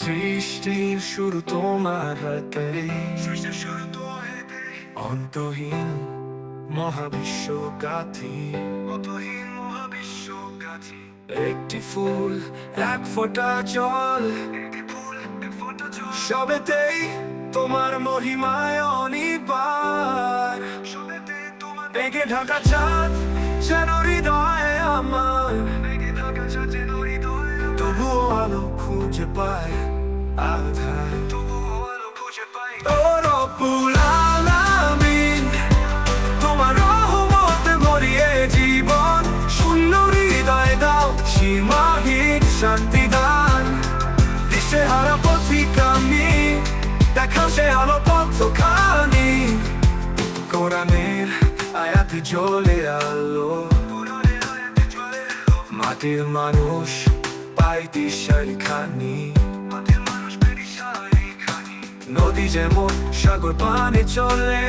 সৃষ্টির শুরু তোমার হাতে, অন্তহীন মহাবিশ্ব গাথি, একটি ফুল এক ফোঁটা জল, সবেতেই তোমার মহিমায় অনিবার। মেঘে ঢাকা চাঁদ যেন হৃদয়ে আমার, তবুও আলো খুঁজে পায় আধার। ও রব্বুল আলামিন, তোমার রহমতে ভরিয়ে জীবন, শূন্য হৃদয় দাও সীমাহীন শান্তি দান। দিশেহারা পথিক আমি, দেখাও সে আলো পথখানি। কোরআনের আয়াতে জ্বলে আলো, মাটির মানুষ পায় দিশার খানি। নদী যেমন সাগর পানে চলে,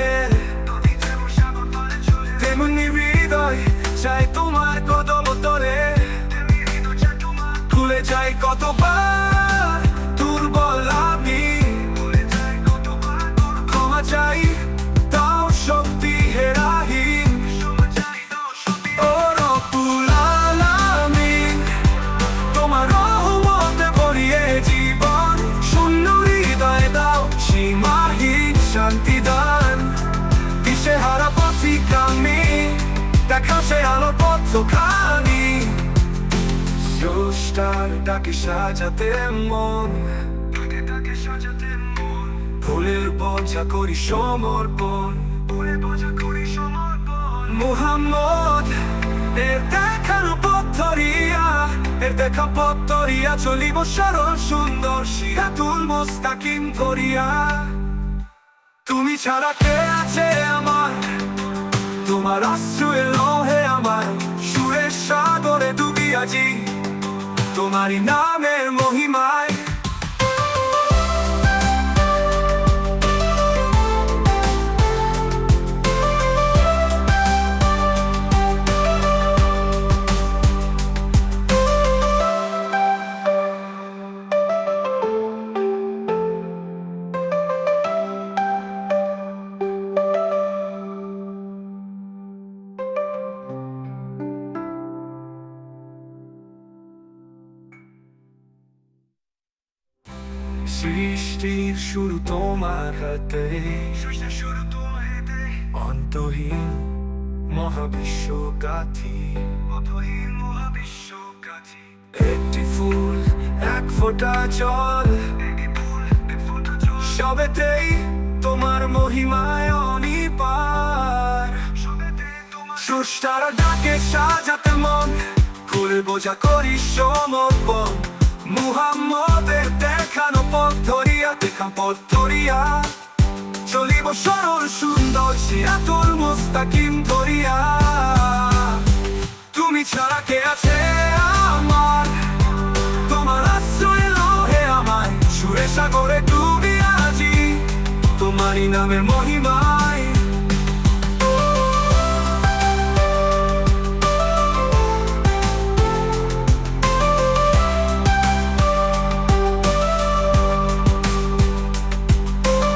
তেমনি হৃদয় চাই তোমার কদম তলে। ভুলে যাই কতবার দুর্বল আমি, ক্ষমা চাই তাও শক্তি হেরাহীন। ও রব্বুল আলামিন, তোমার রহমতে ভরিয়ে জীবন, শূন্য হৃদয় দাও সীমাহীন শান্তি দান। দিশেহারা পথিক আমি, দেখাও সে আলো পথখানি। স্রষ্টার ডাকে সাজাতে মন, ফুলের বোঝা করি সমর্পণ। মুহাম্মদ এর দেখানো পথ ধরিয়া, এর দেখা পথ ধরিয়া চলিব সরল সুন্দর সিরাতুল মুস্তাকিম ধরিয়া। তুমি ছাড়া কে আছে আমার, তোমার আশ্রয়ে লহে আমার। সুরের সাগরে ডুবি আজি, তোমারই নামের মহিমায়। সৃষ্টির শুরু তোমার হাতে, অন্তহীন মহাবিশ্ব গাথি। একটি ফুল এক ফোঁটা জল, সবেতেই তোমার মহিমায় অনিবার। স্রষ্টার ডাকে সাজাতে মন, ফুলের বোঝা করি সমর্পণ। মুহাম্মদের দেখানো পথ ধরিয়া, দেখা পথ ধরিয়া চলিব সরল সুন্দর সিরাতুল মুস্তাকিম ধরিয়া। তুমি ছাড়া কে আছে আমার, তোমার আশ্রয়ে লহে আমায়। সুরে সাগরে ডুবি আজি, তোমারই নামের মহিমা।